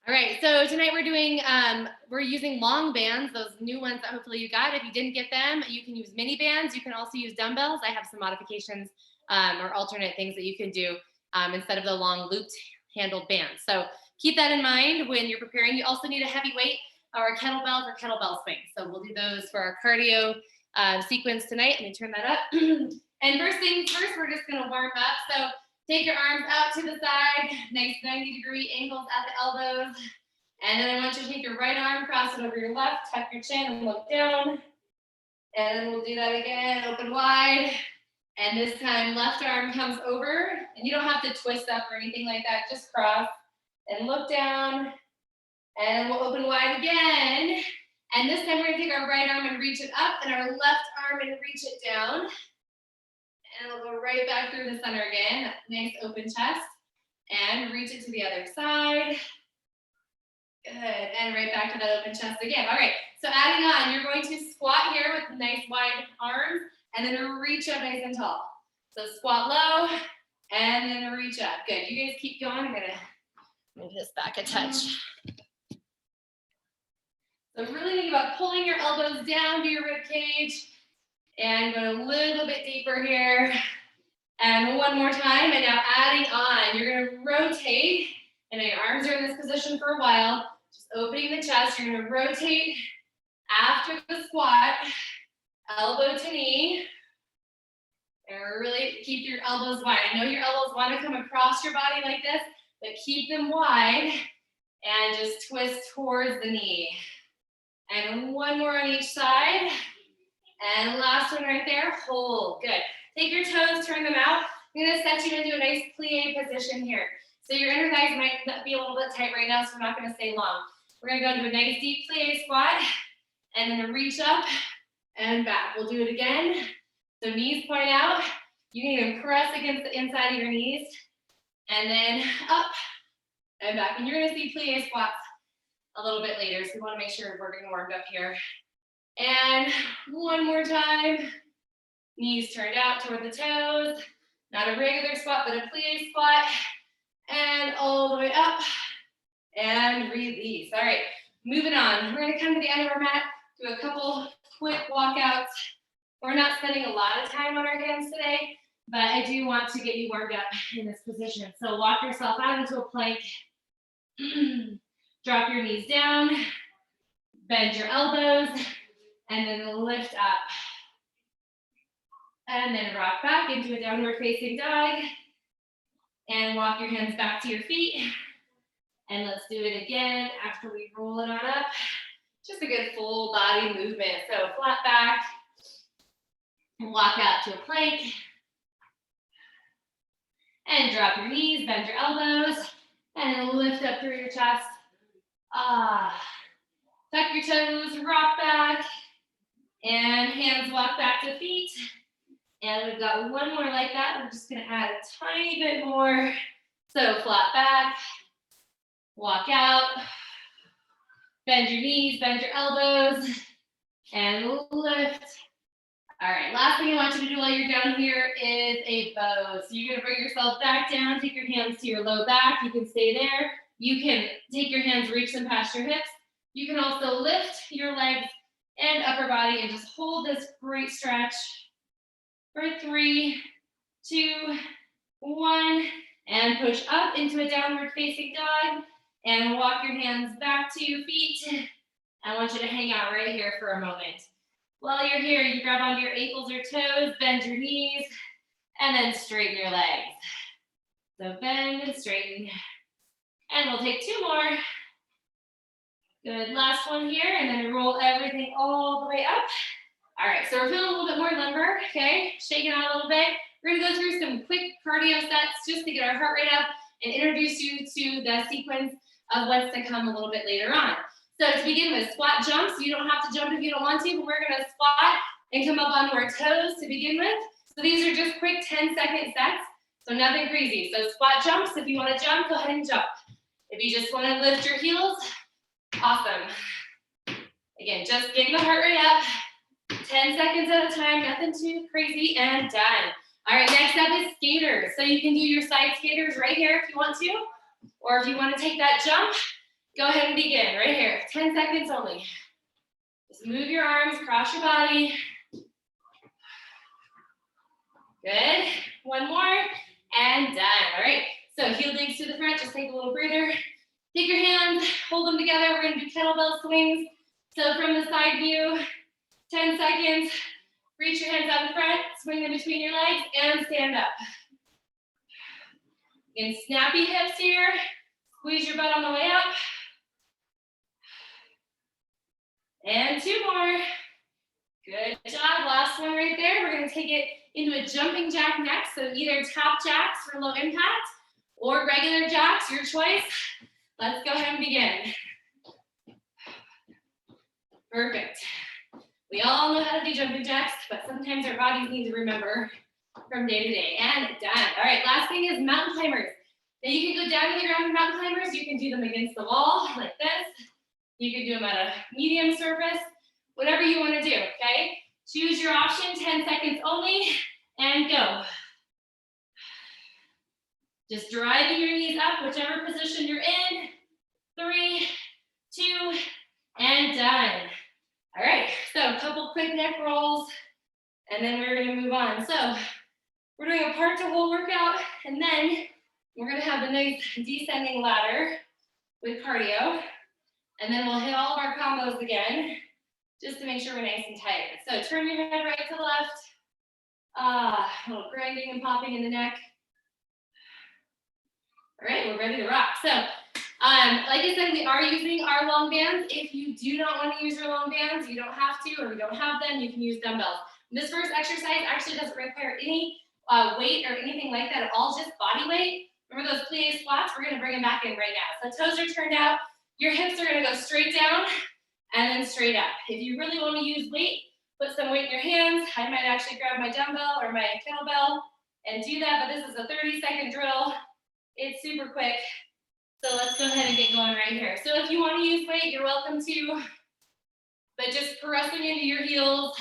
All right, so tonight we're doing, we're using long bands, those new ones that hopefully you got. If you didn't get them, you can use mini bands. You can also use dumbbells. I have some modifications or alternate things that you can do instead of the long looped handled bands. So keep that in mind when you're preparing. You also need a heavy weight or a kettlebell for kettlebell swings. So we'll do those for our cardio sequence tonight. Let me turn that up. And first things first, we're just gonna warm up. So take your arms out to the side, nice 90-degree angles at the elbows. And then I want you to take your right arm, cross it over your left, tuck your chin and look down. And then we'll do that again, open wide. And this time left arm comes over, and you don't have to twist up or anything like that, just cross and look down. And we'll open wide again. And this time we're gonna take our right arm and reach it up, and our left arm and reach it down. And we'll go right back through the center again. Nice open chest. And reach it to the other side. Good. And right back to that open chest again. All right. So adding on, you're going to squat here with nice wide arms and then reach up nice and tall. So squat low and then reach up. Good. You guys keep going. I'm going to move this back a touch. So really think about pulling your elbows down to your rib cage. And go a little bit deeper here. And one more time. And now adding on, you're going to rotate. And your arms are in this position for a while. Just opening the chest. You're going to rotate after the squat. Elbow to knee. And really keep your elbows wide. I know your elbows want to come across your body like this, but keep them wide. And just twist towards the knee. And one more on each side. And last one right there, hold, good. Take your toes, turn them out. I'm gonna set you into a nice plie position here. So your inner thighs might be a little bit tight right now, so we're not gonna stay long. We're gonna go into a nice deep plie squat, and then reach up and back. We'll do it again. So knees point out. You can even press against the inside of your knees, and then up and back. And you're gonna see plie squats a little bit later, so we wanna make sure we're getting warmed up here. And one more time, knees turned out toward the toes, not a regular squat, but a plie squat, and all the way up, and release. All right, moving on. We're gonna come to the end of our mat, do a couple quick walkouts. We're not spending a lot of time on our hands today, but I do want to get you warmed up in this position. So walk yourself out into a plank, drop your knees down, bend your elbows, and then lift up. And then rock back into a downward facing dog. And walk your hands back to your feet. And let's do it again after we roll it on up. Just a good full body movement. So flat back. And walk out to a plank. And drop your knees, bend your elbows. And lift up through your chest. Tuck your toes, rock back. And hands walk back to feet. And we've got one more like that. We're just gonna add a tiny bit more. So flat back, walk out, bend your knees, bend your elbows, and lift. All right, last thing I want you to do while you're down here is a bow. So you're gonna bring yourself back down, take your hands to your low back. You can stay there. You can take your hands, reach them past your hips. You can also lift your legs and upper body and just hold this great stretch for 3, 2, 1, and push up into a downward facing dog and walk your hands back to your feet. I want you to hang out right here for a moment. While you're here, you grab onto your ankles or toes, bend your knees, and then straighten your legs. So bend and straighten. And we'll take 2 more. Good, last one here, and then roll everything all the way up. All right, so we're feeling a little bit more limber, okay? Shaking out a little bit. We're gonna go through some quick cardio sets just to get our heart rate up and introduce you to the sequence of what's to come a little bit later on. So to begin with, squat jumps. You don't have to jump if you don't want to, but we're gonna squat and come up onto our toes to begin with. So these are just quick 10-second sets, so nothing crazy. So squat jumps, if you wanna jump, go ahead and jump. If you just wanna lift your heels, awesome. Again, just getting the heart rate up. 10 seconds at a time, nothing too crazy, and done. All right, next up is skaters. So you can do your side skaters right here if you want to, or if you want to take that jump, Go ahead and begin right here. 10 seconds only. Just move your arms across your body. Good. One more and done. All right. So heel digs to the front. Just take a little breather. Take your hands, hold them together. We're going to do kettlebell swings. So from the side view, 10 seconds. Reach your hands out in front, swing them between your legs, and stand up. Again, snappy hips here. Squeeze your butt on the way up. And two more. Good job. Last one right there. We're going to take it into a jumping jack next. So either tap jacks for low impact or regular jacks, your choice. Let's go ahead and begin. Perfect. We all know how to do jumping jacks, but sometimes our bodies need to remember from day to day. And done. All right, last thing is mountain climbers. Now you can go down to the ground with mountain climbers. You can do them against the wall like this. You can do them at a medium surface, whatever you want to do, okay? Choose your option, 10 seconds only, and go. Just driving your knees up, whichever position you're in. 3, 2, and done. All right, so a couple quick neck rolls, and then we're gonna move on. So we're doing a part to whole workout, and then we're gonna have a nice descending ladder with cardio, and then we'll hit all of our combos again, just to make sure we're nice and tight. So turn your head right to left. A little grinding and popping in the neck. All right, we're ready to rock. So, like I said, we are using our long bands. If you do not want to use your long bands, you don't have to, or you don't have them, you can use dumbbells. This first exercise actually doesn't require any weight or anything like that at all, just body weight. Remember those plie squats? We're gonna bring them back in right now. So toes are turned out, your hips are gonna go straight down and then straight up. If you really want to use weight, put some weight in your hands. I might actually grab my dumbbell or my kettlebell and do that, but this is a 30-second drill. It's super quick. So let's go ahead and get going right here. So if you want to use weight, you're welcome to, but just pressing into your heels.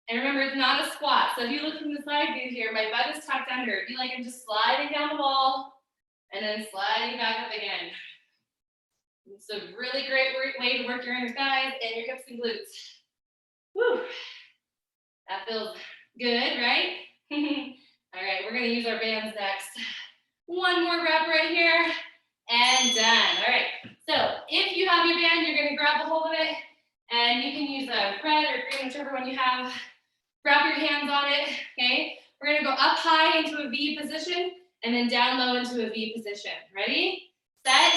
And remember, it's not a squat. So if you look from the side view here, my butt is tucked under. It'd be like I'm just sliding down the wall and then sliding back up again. It's a really great way to work your inner thighs and your hips and glutes. Whew. That feels good, right? All right, we're gonna use our bands next. One more rep right here, and done. All right, so if you have your band, you're gonna grab a hold of it, and you can use a red or green, whichever one you have. Wrap your hands on it, okay? We're gonna go up high into a V position, and then down low into a V position. Ready, set.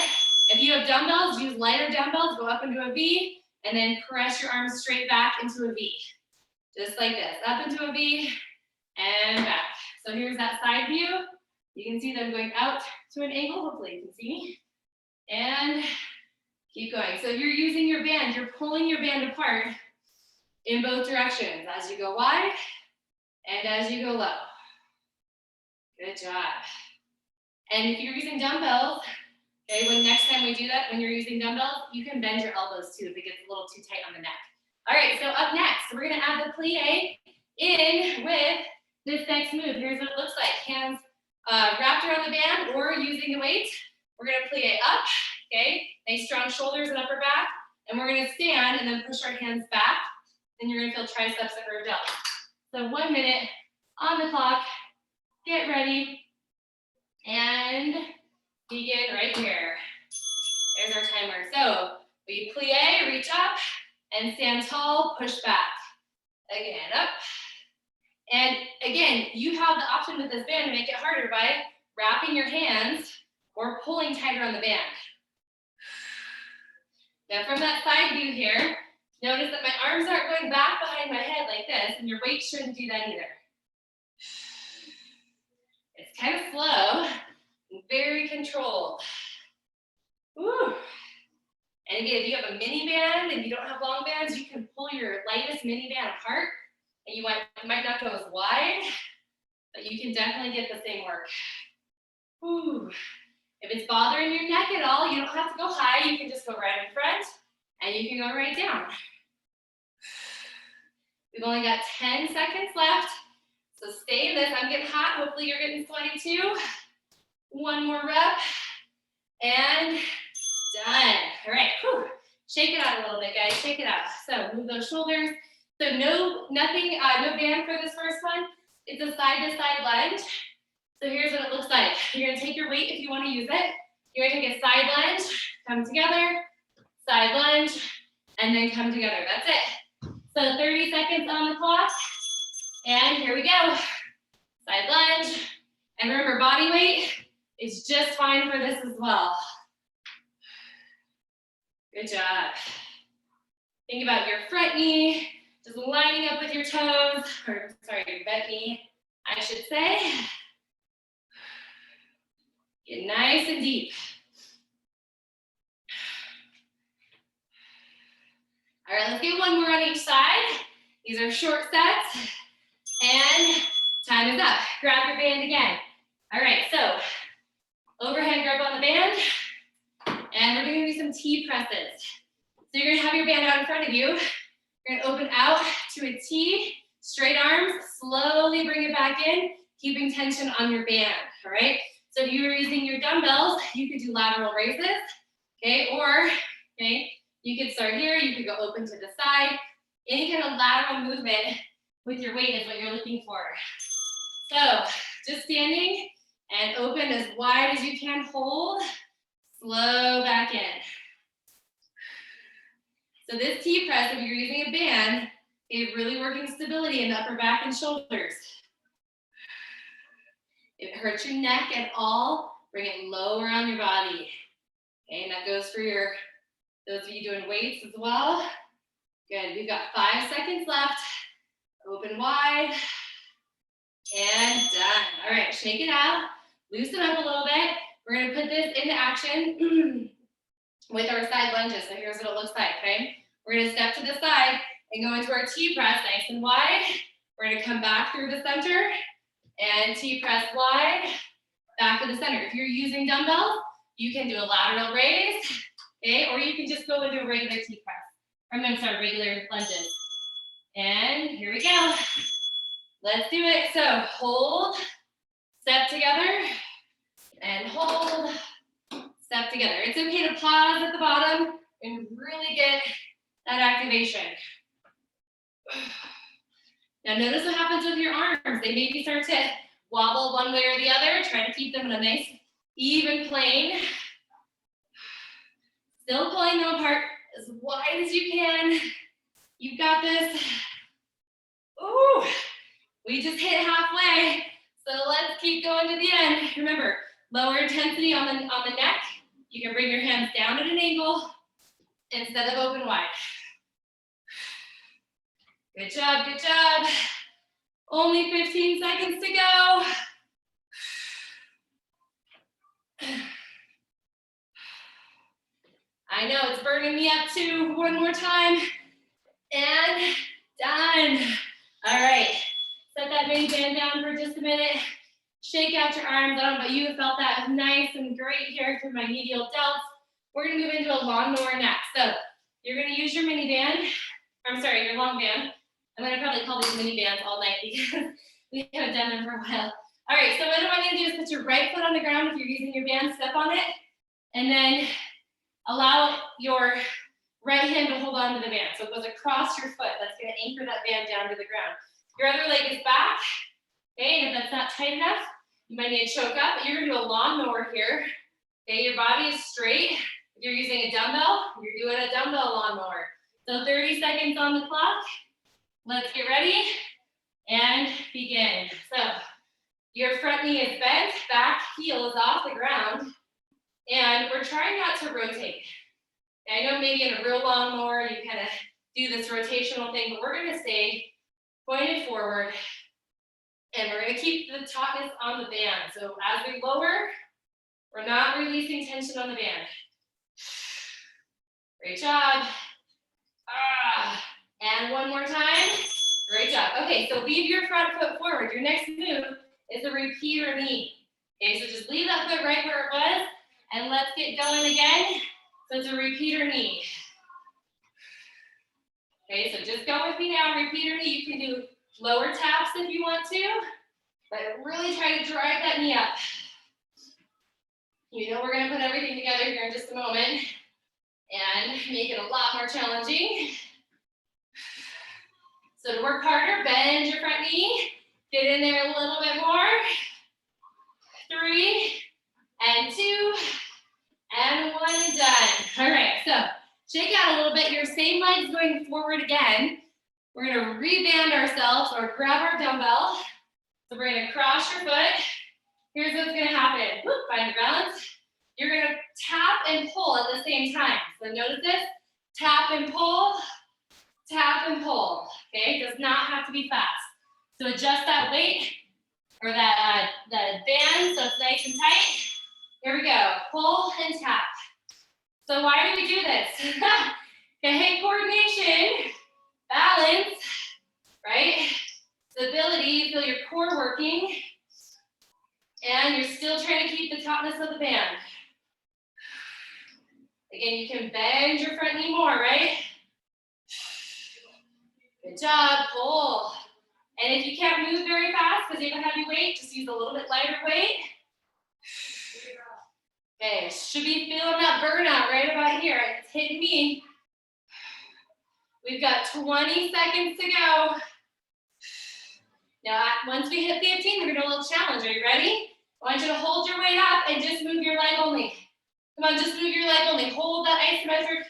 If you have dumbbells, use lighter dumbbells, go up into a V, and then press your arms straight back into a V. Just like this, up into a V, and back. So here's that side view. You can see them going out to an angle, hopefully you can see me. And keep going. So if you're using your band, you're pulling your band apart in both directions, as you go wide and as you go low. Good job. And if you're using dumbbells, okay, when next time we do that, when you're using dumbbells, you can bend your elbows too if it gets a little too tight on the neck. All right, so up next, we're gonna add the plie in with this next move. Here's what it looks like. Hands wrapped around the band or using the weight. We're gonna plie up, okay? Nice strong shoulders and upper back. And we're gonna stand and then push our hands back. Then you're gonna feel triceps and rear delts. So 1 minute on the clock. Get ready. And begin right here. There's our timer. So we plie, reach up, and stand tall, push back. Again, up. And again, you have the option with this band to make it harder by wrapping your hands or pulling tighter on the band. Now from that side view here, notice that my arms aren't going back behind my head like this, and your weight shouldn't do that either. It's kind of slow, and very controlled. Woo. And again, if you have a mini band and you don't have long bands, you can pull your lightest mini band apart, and you might not go as wide, but you can definitely get the same work. Woo. If it's bothering your neck at all, you don't have to go high. You can just go right in front, and you can go right down. We've only got 10 seconds left, so stay in this. I'm getting hot. Hopefully you're getting sweaty too. One more rep, and Done. All right. Whew. Shake it out a little bit, guys. Shake it out. So move those shoulders. So no band for this first one. It's a side-to-side lunge. So here's what it looks like. You're gonna take your weight if you want to use it. You're gonna take a side lunge, come together, side lunge, and then come together. That's it. So 30 seconds on the clock. And here we go. Side lunge. And remember, body weight is just fine for this as well. Good job. Think about your front knee, just lining up with your toes, or sorry, your bent knee, I should say. Get nice and deep. All right, let's get one more on each side. These are short sets. And time is up. Grab your band again. All right, so overhead grab on the band. And we're gonna do some T presses. So you're gonna have your band out in front of you. You're gonna open out to a T, straight arms, slowly bring it back in, keeping tension on your band, all right? So if you were using your dumbbells, you could do lateral raises, okay? Or, okay, you could start here, you could go open to the side. Any kind of lateral movement with your weight is what you're looking for. So just standing and open as wide as you can, hold, slow back in. So this T press, if you're using a band, is really working stability in the upper back and shoulders. If it hurts your neck at all, bring it lower on your body. Okay, and that goes for those of you doing weights as well. Good, we've got 5 seconds left. Open wide, and done. All right, shake it out, loosen up a little bit. We're gonna put this into action with our side lunges. So here's what it looks like, okay? We're gonna step to the side and go into our T press nice and wide. We're gonna come back through the center and T press wide, back to the center. If you're using dumbbells, you can do a lateral raise, okay? Or you can just go into a regular T press. Regular lunges. And here we go. Let's do it. So hold, step together, and hold, step together. It's okay to pause at the bottom and really get that activation. Now notice what happens with your arms. They maybe start to wobble one way or the other. Try to keep them in a nice, even plane. Still pulling them apart as wide as you can. You've got this. Ooh, we just hit halfway. So let's keep going to the end. Remember, lower intensity on the neck. You can bring your hands down at an angle instead of open wide. Good job, good job. Only 15 seconds to go. I know it's burning me up too. One more time. And done. All right. Set that mini band down for just a minute. Shake out your arms. I don't know about you, felt that nice and great here through my medial delts. We're gonna move into a lawnmower next. So you're gonna use your mini band. Your long band. I'm gonna probably call these mini bands all night because we haven't done them for a while. All right, so what I want you to do is put your right foot on the ground if you're using your band, step on it, and then allow your right hand to hold on to the band. So it goes across your foot. That's gonna anchor that band down to the ground. Your other leg is back, okay, and if that's not tight enough, you might need to choke up, but you're gonna do a lawnmower here. Okay, your body is straight. If you're using a dumbbell, you're doing a dumbbell lawnmower. So 30 seconds on the clock. Let's get ready and begin. So your front knee is bent, back heel is off the ground, and we're trying not to rotate. I know maybe in a real lawnmower you kind of do this rotational thing, but we're gonna stay pointed forward, and we're gonna keep the tautness on the band. So as we lower, we're not releasing tension on the band. Great job. And one more time. Great job. Okay, so leave your front foot forward. Your next move is a repeater knee. Okay, so just leave that foot right where it was, and let's get going again. So it's a repeater knee. Okay, so just go with me now. Repeater knee. You can do lower taps if you want to, but really try to drive that knee up. You know we're gonna put everything together here in just a moment. and make it a lot more challenging. So to work harder, bend your front knee, get in there a little bit more. 3, and 2, and 1, and done. All right, so shake out a little bit. Your same legs going forward again. We're gonna reband ourselves or grab our dumbbell. So we're gonna cross your foot. Here's what's gonna happen. Whoop, find your balance. You're gonna tap and pull at the same time. So notice this, tap and pull, okay? It does not have to be fast. So adjust that weight or that band so it's nice and tight. Here we go, pull and tap. So why do we do this? Okay, coordination, balance, right? Stability, you feel your core working, and you're still trying to keep the tautness of the band. Again, you can bend your front knee more, right? Good job, pull. And if you can't move very fast because you have a heavy weight, just use a little bit lighter weight. Okay, should be feeling that burnout right about here. It's hitting me. We've got 20 seconds to go. Now, once we hit 15, we're gonna do a little challenge. Are you ready? I want you to hold your weight up and just move your leg only. Come on, just move your leg only. Hold that isometric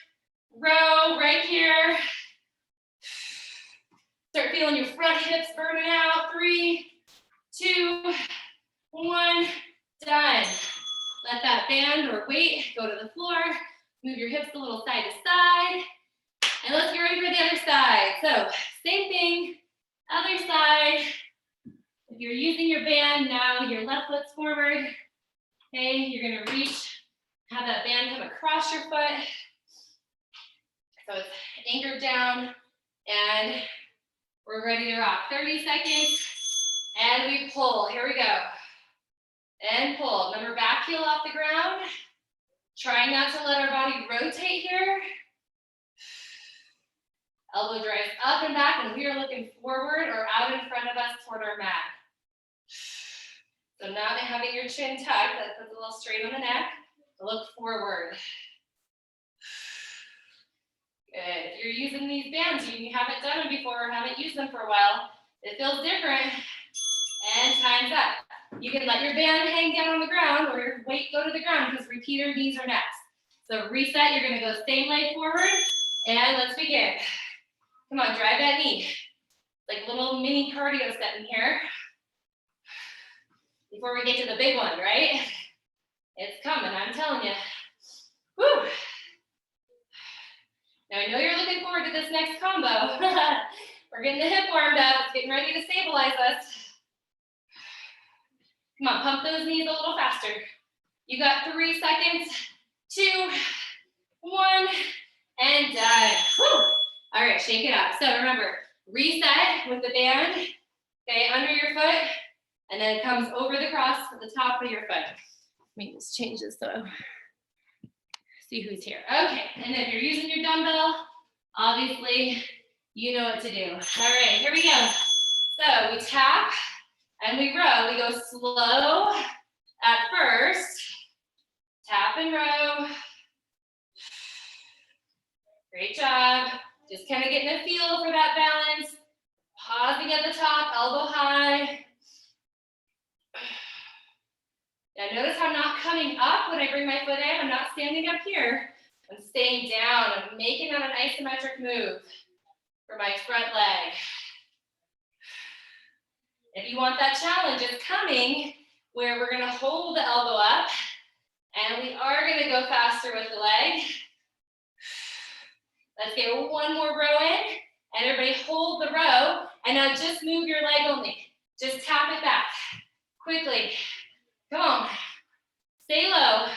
row right here. Start feeling your front hips burning out. 3, 2, 1, done. Let that band or weight go to the floor. Move your hips a little side to side. And let's get ready for the other side. So, same thing, other side. If you're using your band, now your left foot's forward. Okay, you're gonna reach, have that band come across your foot. So it's anchored down, and we're ready to rock. 30 seconds, and we pull. Here we go. And pull. Remember, back heel off the ground. Trying not to let our body rotate here. Elbow drives up and back, and we are looking forward or out in front of us toward our mat. So not having your chin tucked, that puts a little strain on the neck. Look forward. Good. If you're using these bands, you haven't done them before or haven't used them for a while, it feels different. And time's up. You can let your band hang down on the ground or your weight go to the ground because repeater knees are next. So reset, you're gonna go same leg forward, and let's begin. Come on, drive that knee. Like little mini cardio set in here. Before we get to the big one, right? It's coming, I'm telling you. Woo! Now I know you're looking forward to this next combo. We're getting the hip warmed up, it's getting ready to stabilize us. Come on, pump those knees a little faster. You got 3 seconds, 2, 1, and done. Woo! All right, shake it up. So remember, reset with the band, okay, under your foot, and then it comes over the cross at the top of your foot. Let me just change this so see who's here. Okay, and if you're using your dumbbell, obviously you know what to do. All right, here we go. So we tap and we row. We go slow at first. Tap and row. Great job. Just kind of getting a feel for that balance. Pausing at the top, elbow high. Now notice I'm not coming up when I bring my foot in. I'm not standing up here. I'm staying down. I'm making that an isometric move for my front leg. If you want that challenge, it's coming where we're gonna hold the elbow up and we are gonna go faster with the leg. Let's get one more row in, and everybody hold the row, and now just move your leg only. Just tap it back, quickly. Come on, stay low.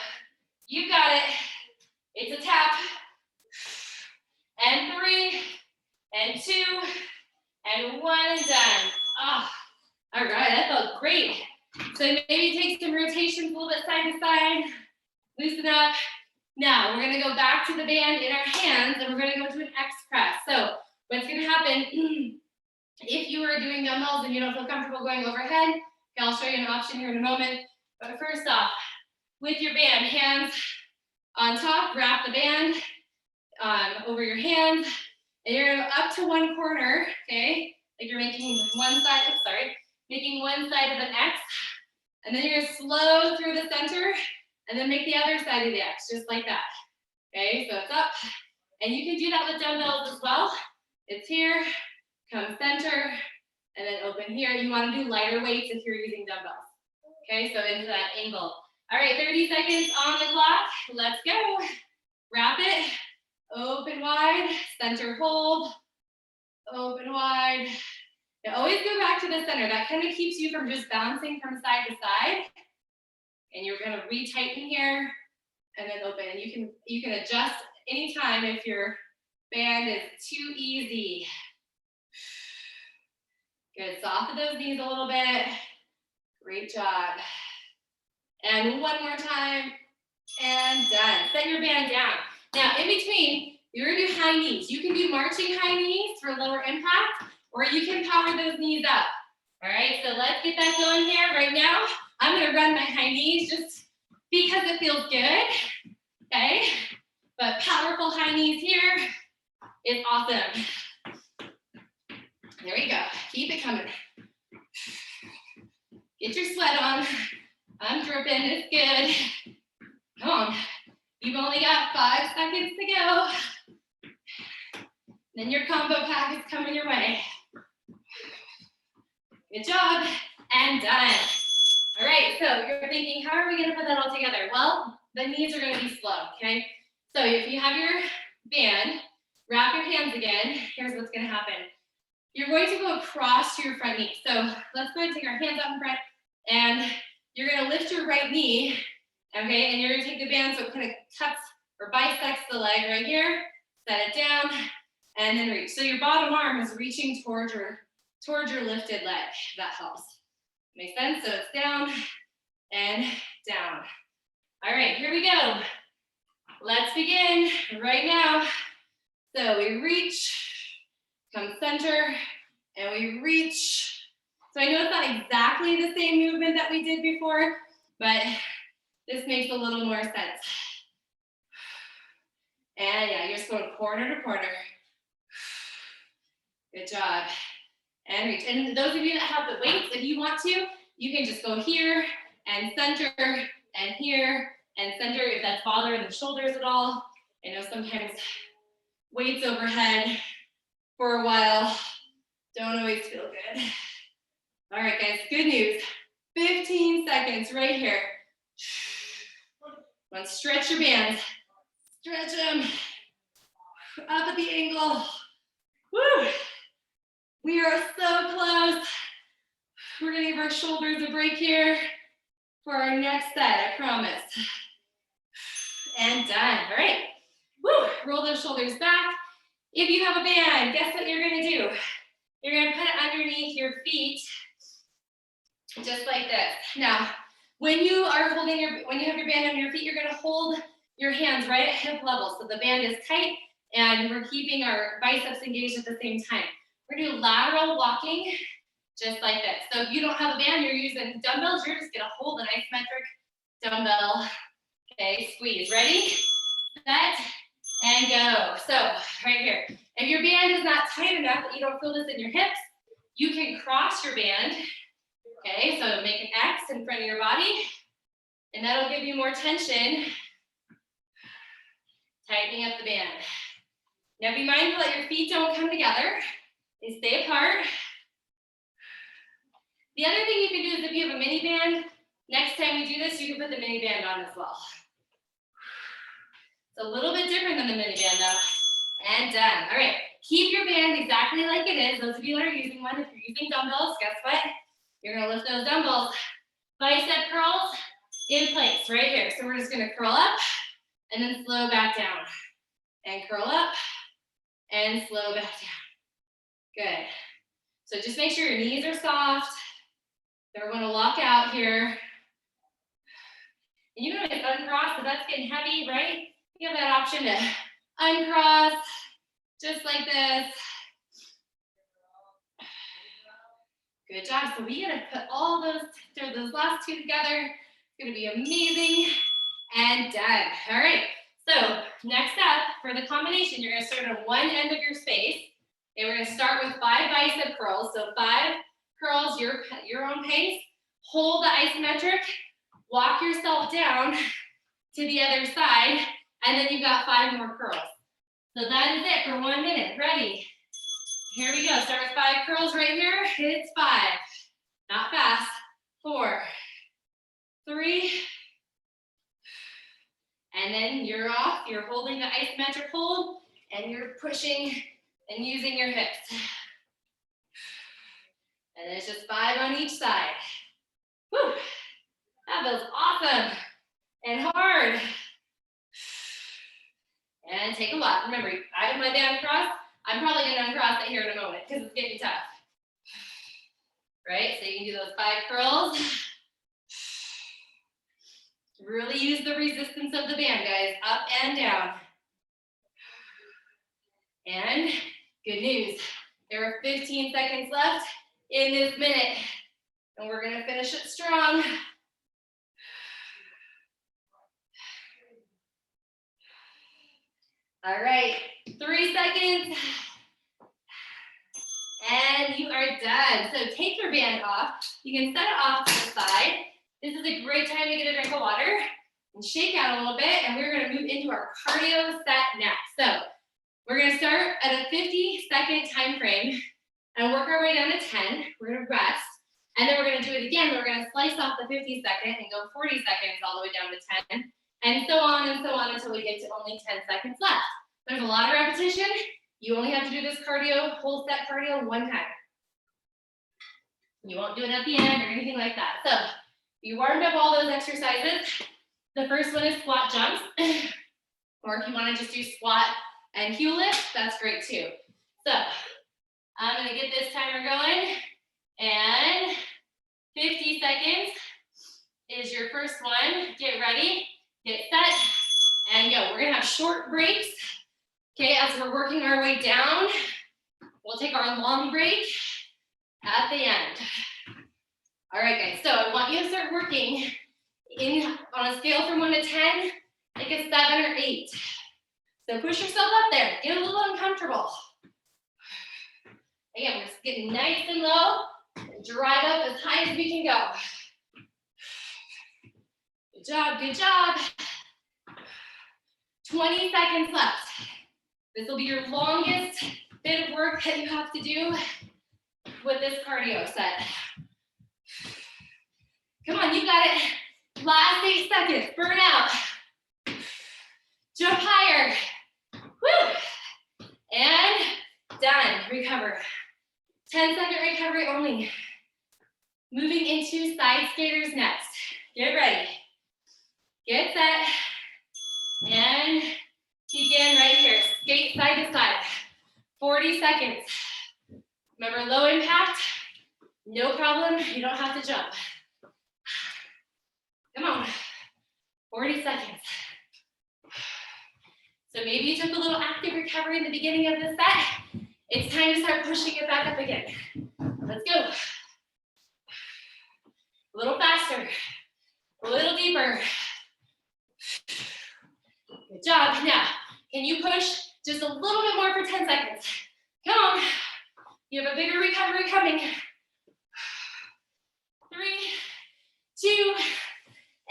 You got it. It's a tap. And 3, and 2, and 1, and done. Ah, all right, that felt great. So maybe take some rotations a little bit side to side, loosen up. Now, we're gonna go back to the band in our hands, and we're gonna go to an X press. So what's gonna happen, if you are doing dumbbells and you don't feel comfortable going overhead, okay, I'll show you an option here in a moment. But first off, with your band, hands on top, wrap the band, over your hands, and you're gonna go up to one corner, okay? Like you're making one side, oops, sorry, making one side of an X, and then you're gonna slow through the center, and then make the other side of the X, just like that. Okay, so it's up, and you can do that with dumbbells as well. It's here, come center, and then open here. You wanna do lighter weights if you're using dumbbells. Okay, so into that angle. All right, 30 seconds on the clock. Let's go. Wrap it, open wide, center hold, open wide. Now always go back to the center. That kind of keeps you from just bouncing from side to side. And you're gonna retighten here and then open. And you can adjust anytime if your band is too easy. Good, soften those knees a little bit. Great job. And one more time, and done. Set your band down. Now, in between, you're gonna do high knees. You can do marching high knees for lower impact, or you can power those knees up. All right, so let's get that going here. Right now, I'm gonna run my high knees just because it feels good, okay? But powerful high knees here is awesome. There we go, keep it coming. Get your sweat on. I'm dripping, it's good. Come on, you've only got 5 seconds to go. Then your combo pack is coming your way. Good job, and done. All right, so you're thinking, how are we gonna put that all together? Well, the knees are gonna be slow, okay? So if you have your band, wrap your hands again, here's what's gonna happen. You're going to go across to your front knee. So let's go ahead and take our hands up in front, and you're gonna lift your right knee, okay? And you're gonna take the band so it kind of cuts or bisects the leg right here, set it down, and then reach. So your bottom arm is reaching towards your lifted leg. That helps. Makes sense? So it's down and down. All right, here we go. Let's begin right now. So we reach, come center, and we reach. So I know it's not exactly the same movement that we did before, but this makes a little more sense. And yeah, you're just going corner to corner. Good job. And reach. And those of you that have the weights, if you want to, you can just go here and center and here and center if that's bothering the shoulders at all. I know sometimes weights overhead for a while don't always feel good. All right, guys, good news. 15 seconds right here. Let's stretch your bands. Stretch them up at the ankle. Woo! We are so close. We're gonna give our shoulders a break here for our next set, I promise. And done, all right. Woo! Roll those shoulders back. If you have a band, guess what you're gonna do? You're gonna put it underneath your feet, just like this. Now, when you are holding when you have your band under your feet, you're gonna hold your hands right at hip level. So the band is tight and we're keeping our biceps engaged at the same time. We're gonna do lateral walking, just like this. So if you don't have a band, you're using dumbbells, you're just gonna hold an isometric dumbbell. Okay, squeeze. Ready, set, and go. So right here. If your band is not tight enough that you don't feel this in your hips, you can cross your band. Okay, so make an X in front of your body, and that'll give you more tension. Tightening up the band. Now be mindful that your feet don't come together. They stay apart. The other thing you can do is if you have a mini band, next time we do this, you can put the mini band on as well. It's a little bit different than the mini band though. And done. All right, keep your band exactly like it is. Those of you that are using one, if you're using dumbbells, guess what? You're gonna lift those dumbbells. Bicep curls in place right here. So we're just gonna curl up and then slow back down. And curl up and slow back down. Good. So just make sure your knees are soft. They're gonna lock out here. And you can always uncross if that's getting heavy, right? You have that option to uncross, just like this. Good job. So we gotta put all those last two together. It's gonna be amazing and done. All right. So next up, for the combination, you're gonna start on one end of your space. Okay, we're gonna start with 5 bicep curls. So 5 curls, your own pace. Hold the isometric, walk yourself down to the other side, and then you've got 5 more curls. So that is it for 1 minute. Ready? Here we go. Start with 5 curls right here. It's 5. Not fast. 4, 3, and then you're off. You're holding the isometric hold, and you're pushing and using your hips. And then it's just 5 on each side. Whew. That feels awesome and hard. And take a lot. Remember, I have my band cross. I'm probably going to uncross it here in a moment because it's getting tough. Right? So you can do those 5 curls. Really use the resistance of the band, guys. Up and down. And good news. There are 15 seconds left in this minute. And we're going to finish it strong. All right, 3 seconds. And you are done. So take your band off. You can set it off to the side. This is a great time to get a drink of water and shake out a little bit. And we're going to move into our cardio set next. So we're going to start at a 50-second time frame and work our way down to 10. We're going to rest. And then we're going to do it again. We're going to slice off the 50-second and go 40 seconds all the way down to 10. And so on until we get to only 10 seconds left. There's a lot of repetition. You only have to do this cardio, whole set cardio 1 time. You won't do it at the end or anything like that. So you warmed up all those exercises. The first one is squat jumps. Or if you want to just do squat and heel lift, that's great too. So I'm going to get this timer going. And 50 seconds is your first one. Get ready, get set, and go. We're going to have short breaks. Okay, as we're working our way down, we'll take our long break at the end. All right, guys, so I want you to start working on a scale from 1 to 10, like a 7 or 8. So push yourself up there, get a little uncomfortable. Again, we're just getting nice and low, and drive up as high as we can go. Good job, good job. 20 seconds left. This will be your longest bit of work that you have to do with this cardio set. Come on, you got it. Last 8 seconds, burn out. Jump higher. Woo! And done, recover. 10-second recovery only. Moving into side skaters next. Get ready. Get set. And begin right here. Skate side to side. 40 seconds. Remember, low impact, no problem. You don't have to jump. Come on. 40 seconds. So maybe you took a little active recovery in the beginning of the set. It's time to start pushing it back up again. Let's go. A little faster. A little deeper. Good job. Now, can you push just a little bit more for 10 seconds? Come on. You have a bigger recovery coming. 3, 2,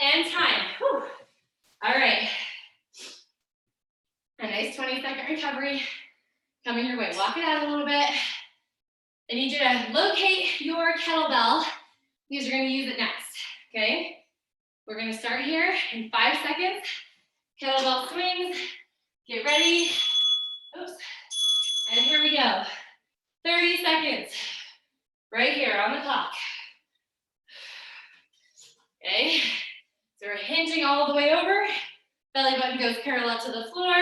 and time. Whew. All right. A nice 20-second recovery coming your way. Walk it out a little bit. I need you to locate your kettlebell because you're going to use it next, okay? We're going to start here in 5 seconds. Kettlebell swings. Get ready. Oops. And here we go. 30 seconds. Right here on the clock. Okay. So we're hinging all the way over. Belly button goes parallel to the floor.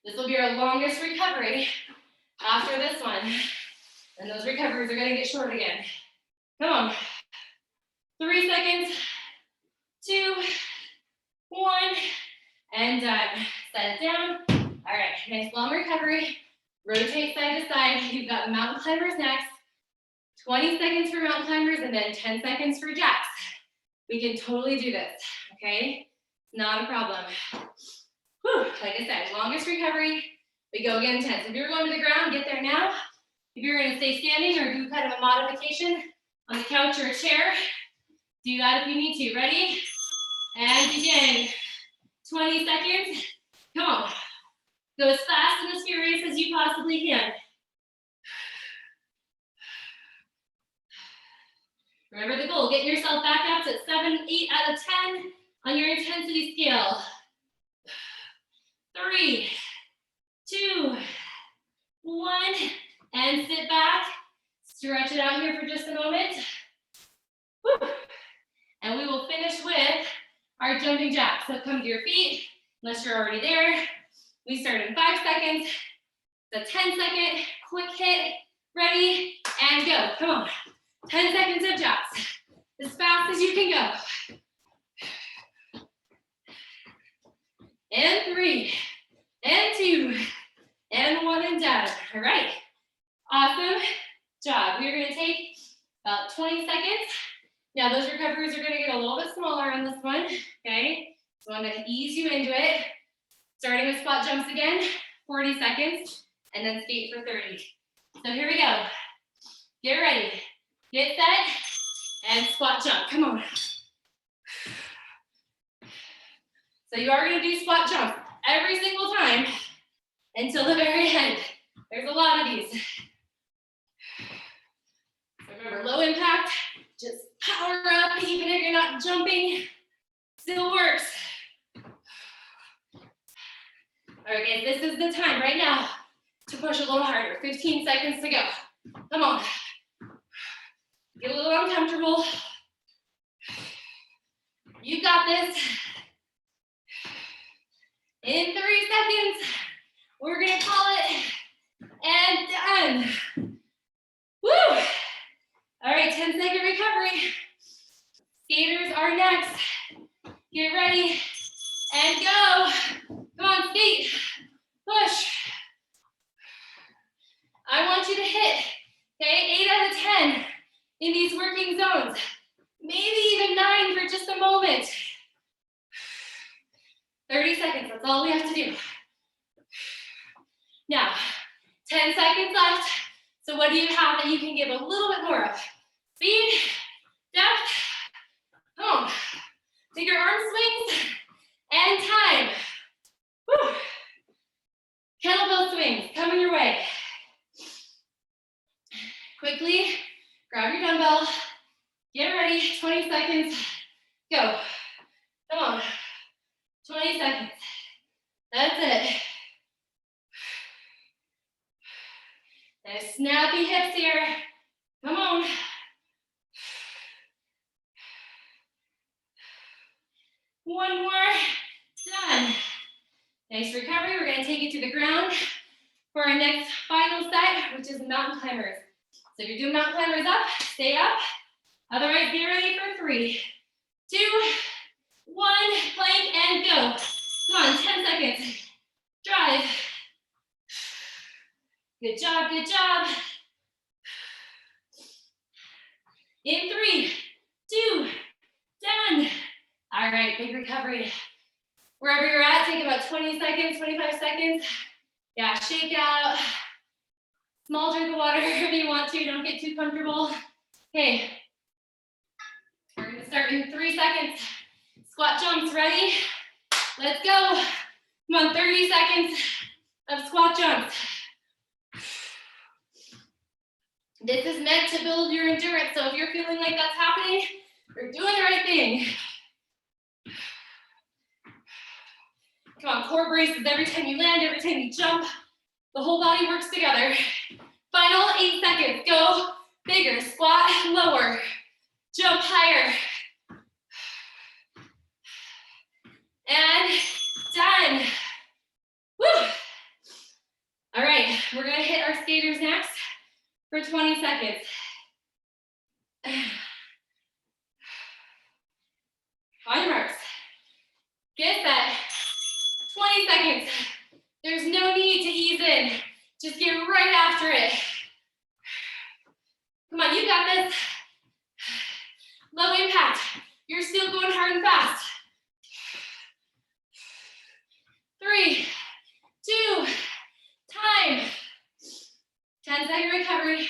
This will be our longest recovery after this one. And those recoveries are gonna get short again. Come on. 3 seconds, 2, 1, and done. Set it down. All right, nice long recovery. Rotate side to side. You've got mountain climbers next. 20 seconds for mountain climbers and then 10 seconds for jacks. We can totally do this, okay? Not a problem. Whew, like I said, longest recovery, we go again 10. So if you're going to the ground, get there now. If you're gonna stay standing or do kind of a modification on the couch or a chair, do that if you need to. Ready? And begin. 20 seconds. Come on. Go as fast and as furious as you possibly can. Remember the goal, get yourself back up to 7, 8 out of 10 on your intensity scale. 3, 2, 1, and sit back. Stretch it out here for just a moment. Woo. And we will finish with our jumping jacks. So come to your feet, unless you're already there. We start in 5 seconds. It's a 10-second quick hit. Ready, and go. Come on. 10 seconds of jumps. As fast as you can go. And 3, and 2, and 1, and down. All right. Awesome job. We're going to take about 20 seconds. Now those recoveries are going to get a little bit smaller on this one, okay? So I'm going to ease you into it. Starting with squat jumps again, 40 seconds, and then skate for 30. So here we go. Get ready. Get set, and squat jump. Come on. So you are going to do squat jumps every single time until the very end. There's a lot of these. Remember, low impact, just power up, even if you're not jumping, still works. All right, guys, this is the time right now to push a little harder. 15 seconds to go. Come on. Get a little uncomfortable. You got this. In 3 seconds, we're gonna call it, and done. Woo! All right, 10-second recovery. Skaters are next. Get ready and go. Come on, skate. Push. I want you to hit, okay, 8 out of 10 in these working zones. Maybe even 9 for just a moment. 30 seconds, that's all we have to do. Now, 10 seconds left. So what do you have that you can give a little bit more of? Speed, depth, come on. Take your arm swings and time. Woo. Kettlebell swings coming your way. Quickly, grab your dumbbell, get ready, 20 seconds, go. Come on, 20 seconds. That's it. Nice snappy hips here. Come on. One more, done. Nice recovery. We're gonna take it to the ground for our next final set, which is mountain climbers. So if you're doing mountain climbers up, stay up. Otherwise, get ready for 3, 2, 1, plank and go. Come on, 10 seconds. Drive. Good job, good job. In 3, 2, done. All right, big recovery. Wherever you're at, take about 20 seconds, 25 seconds. Yeah, shake out. Small drink of water if you want to, don't get too comfortable. Okay, we're gonna start in 3 seconds. Squat jumps, ready? Let's go. Come on, 30 seconds of squat jumps. This is meant to build your endurance, so if you're feeling like that's happening, you're doing the right thing. Come on, core braces every time you land, every time you jump. The whole body works together. Final 8 seconds. Go bigger. Squat lower. Jump higher. And done. Woo! All right, we're gonna hit our skaters next for 20 seconds. On your marks. Get set. 20 seconds. There's no need to ease in. Just get right after it. Come on, you got this. Low impact. You're still going hard and fast. 3, 2, time. 10-second recovery.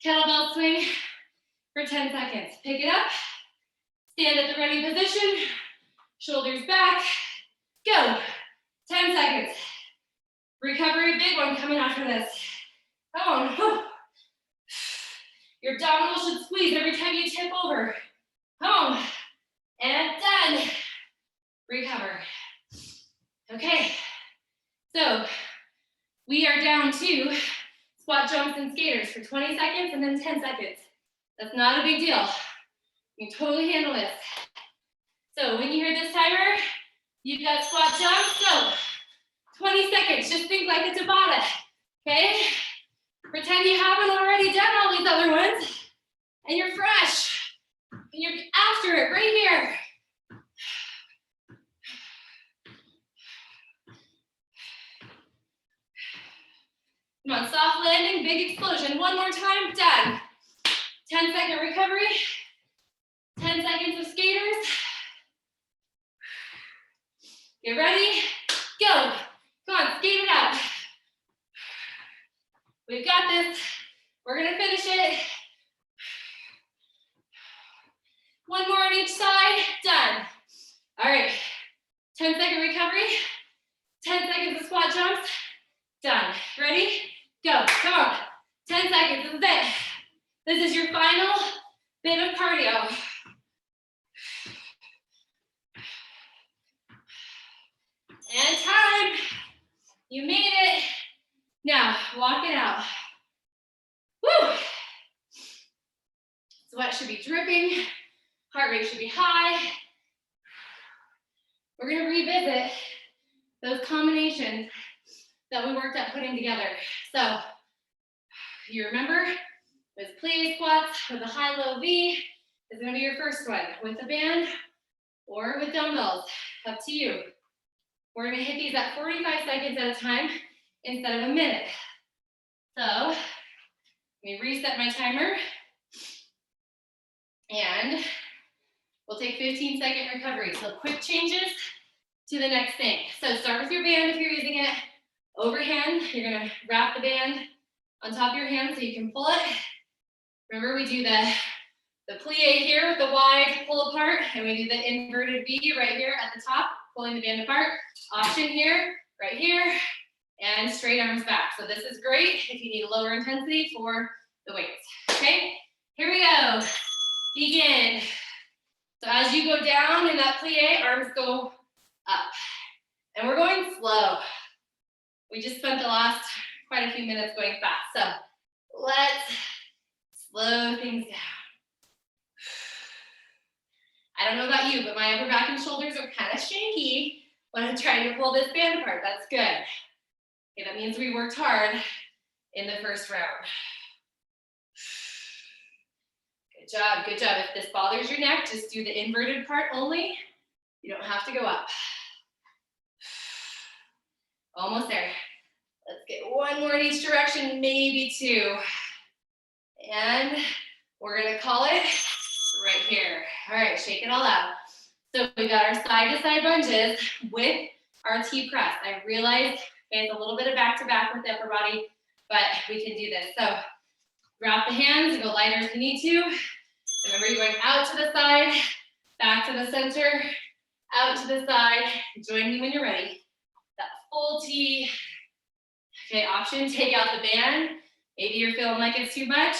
Kettlebell swing for 10 seconds. Pick it up. Stand at the ready position. Shoulders back. Go. 10 seconds. Recovery, big one coming after this. Come on. Your abdominals should squeeze every time you tip over. Come on. And done. Recover. Okay. So we are down to squat jumps and skaters for 20 seconds and then 10 seconds. That's not a big deal. You can totally handle this. So when you hear this timer, you've got squat jumps, go. 20 seconds, just think like a Tabata, okay? Pretend you haven't already done all these other ones, and you're fresh, and you're after it right here. Come on, soft landing, big explosion. One more time, done. 10-second recovery, 10 seconds of skaters. Get ready, go. Come on, skate it out. We've got this. We're gonna finish it. One more on each side, done. All right, 10-second recovery, 10 seconds of squat jumps, done. Ready? Go, come on. 10 seconds, this is it. This is your final bit of cardio. And time. You made it. Now, walk it out. Woo! Sweat should be dripping. Heart rate should be high. We're gonna revisit those combinations that we worked at putting together. So, you remember, those plie squats with a high-low V is gonna be your first one, with a band or with dumbbells, up to you. We're gonna hit these at 45 seconds at a time instead of a minute. So, let me reset my timer. And we'll take 15-second recovery. So quick changes to the next thing. So start with your band if you're using it. Overhand, you're gonna wrap the band on top of your hand so you can pull it. Remember, we do the plie here with the wide pull apart, and we do the inverted V right here at the top, pulling the band apart. Option here, right here, and straight arms back. So this is great if you need a lower intensity for the weights. Okay, here we go. Begin. So as you go down in that plie, arms go up. And we're going slow. We just spent the last quite a few minutes going fast. So let's slow things down. I don't know about you, but my upper back and shoulders are kind of shaky when I'm trying to pull this band apart. That's good. Okay, that means we worked hard in the first round. Good job, good job. If this bothers your neck, just do the inverted part only. You don't have to go up. Almost there. Let's get one more in each direction, maybe two. And we're gonna call it right here. All right, shake it all out. So we got our side-to-side lunges with our T press. I realize it's a little bit of back-to-back with the upper body, but we can do this. So wrap the hands and go lighter if you need to. Remember, you're going out to the side, back to the center, out to the side. Join me when you're ready. That full T. Okay, option, take out the band. Maybe you're feeling like it's too much.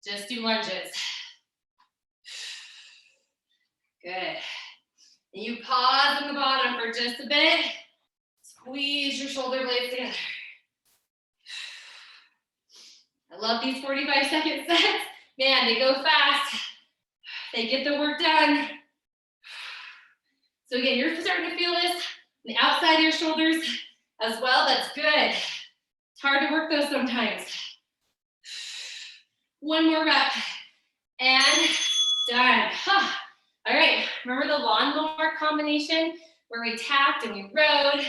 Just do lunges. Good. And you pause in the bottom for just a bit. Squeeze your shoulder blades together. I love these 45-second sets. Man, they go fast. They get the work done. So again, you're starting to feel this on the outside of your shoulders as well. That's good. It's hard to work those sometimes. One more rep. And done. All right, remember the lawnmower combination where we tapped and we rode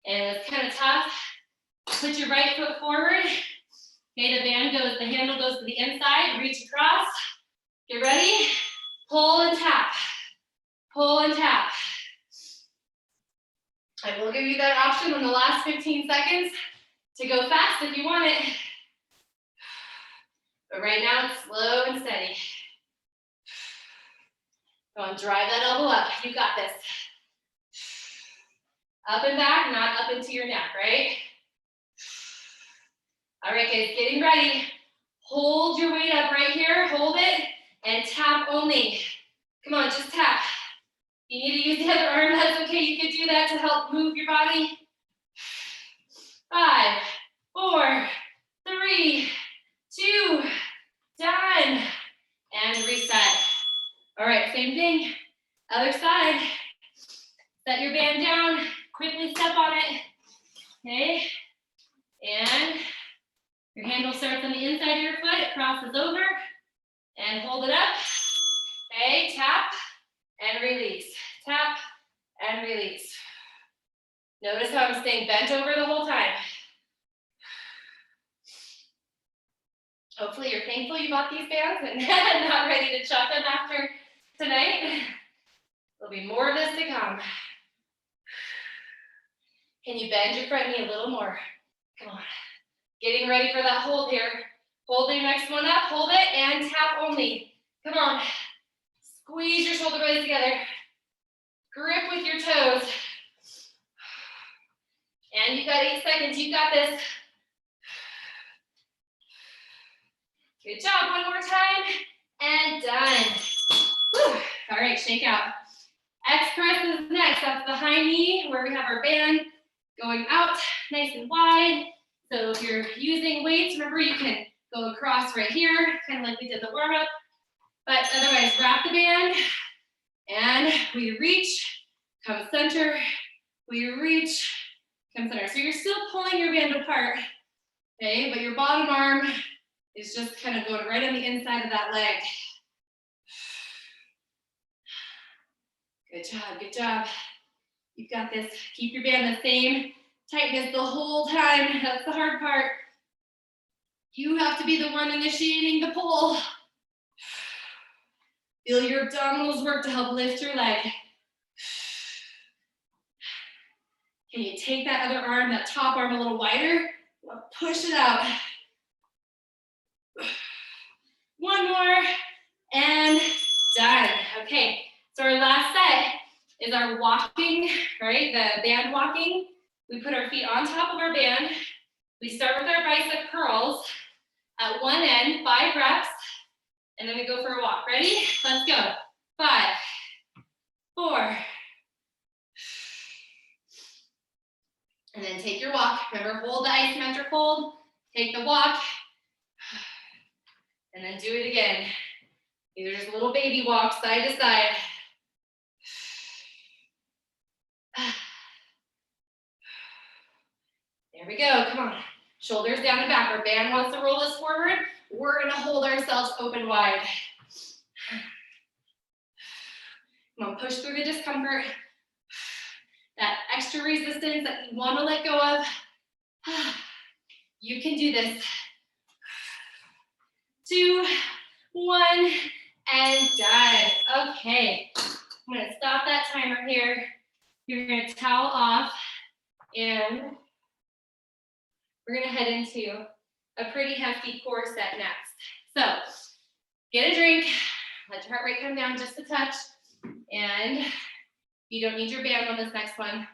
and it's kind of tough? Put your right foot forward. Okay, the handle goes to the inside, reach across. Get ready, Pull and tap. Pull and tap. I will give you that option in the last 15 seconds to go fast if you want it. But right now it's slow and steady. Go on, drive that elbow up. You got this. Up and back, not up into your neck, right? All right, guys, getting ready. Hold your weight up right here. Hold it and tap only. Come on, just tap. You need to use the other arm. That's okay. You can do that to help move your body. 5, 4, 3, 2, done. And reset. All right, same thing. Other side. Set your band down. Quickly step on it. Okay. And your handle starts on the inside of your foot. It crosses over. And hold it up. Okay, tap and release. Tap and release. Notice how I'm staying bent over the whole time. Hopefully you're thankful you bought these bands and not ready to chuck them after tonight. There'll be more of this to come. Can you bend your front knee a little more? Come on. Getting ready for that hold here. Hold the next one up, hold it, and tap only. Come on. Squeeze your shoulder blades together. Grip with your toes. And you got 8 seconds, you got this. Good job, one more time, and done. Whew. All right, shake out. X press is next. That's the high knee where we have our band going out nice and wide. So if you're using weights, remember you can go across right here, kind of like we did the warm up. But otherwise, wrap the band and we reach, come center, we reach, come center. So you're still pulling your band apart, okay? But your bottom arm is just kind of going right on the inside of that leg. Good job, good job. You've got this. Keep your band the same tightness the whole time. That's the hard part. You have to be the one initiating the pull. Feel your abdominals work to help lift your leg. Can you take that other arm, that top arm a little wider? Push it out. One more, and done. Okay, so our last set is our walking, right? The band walking. We put our feet on top of our band. We start with our bicep curls at one end, 5 reps, and then we go for a walk. Ready? Let's go. 5, 4, and then take your walk. Remember, hold the isometric hold, take the walk, and then do it again. These are just little baby walks, side to side. There we go, come on. Shoulders down and back. Our band wants to roll us forward. We're gonna hold ourselves open wide. Come on, push through the discomfort. That extra resistance that you wanna let go of. You can do this. 2, 1, and done. Okay, I'm gonna stop that timer here. You're gonna towel off and we're gonna head into a pretty hefty core set next. So get a drink, let your heart rate come down just a touch, and you don't need your band on this next one.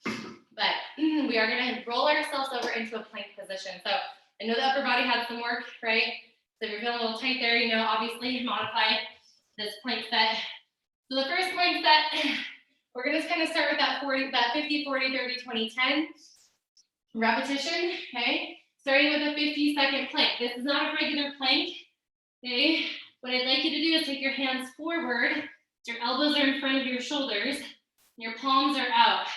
But we are gonna roll ourselves over into a plank position. So I know the upper body has some work, right? So if you're feeling a little tight there, you know, obviously modify this plank set. So the first plank set, we're gonna kind of start with that 50, 40, 30, 20, 10 repetition, okay? Starting with a 50-second plank. This is not a regular plank, okay? What I'd like you to do is take your hands forward, your elbows are in front of your shoulders, your palms are out.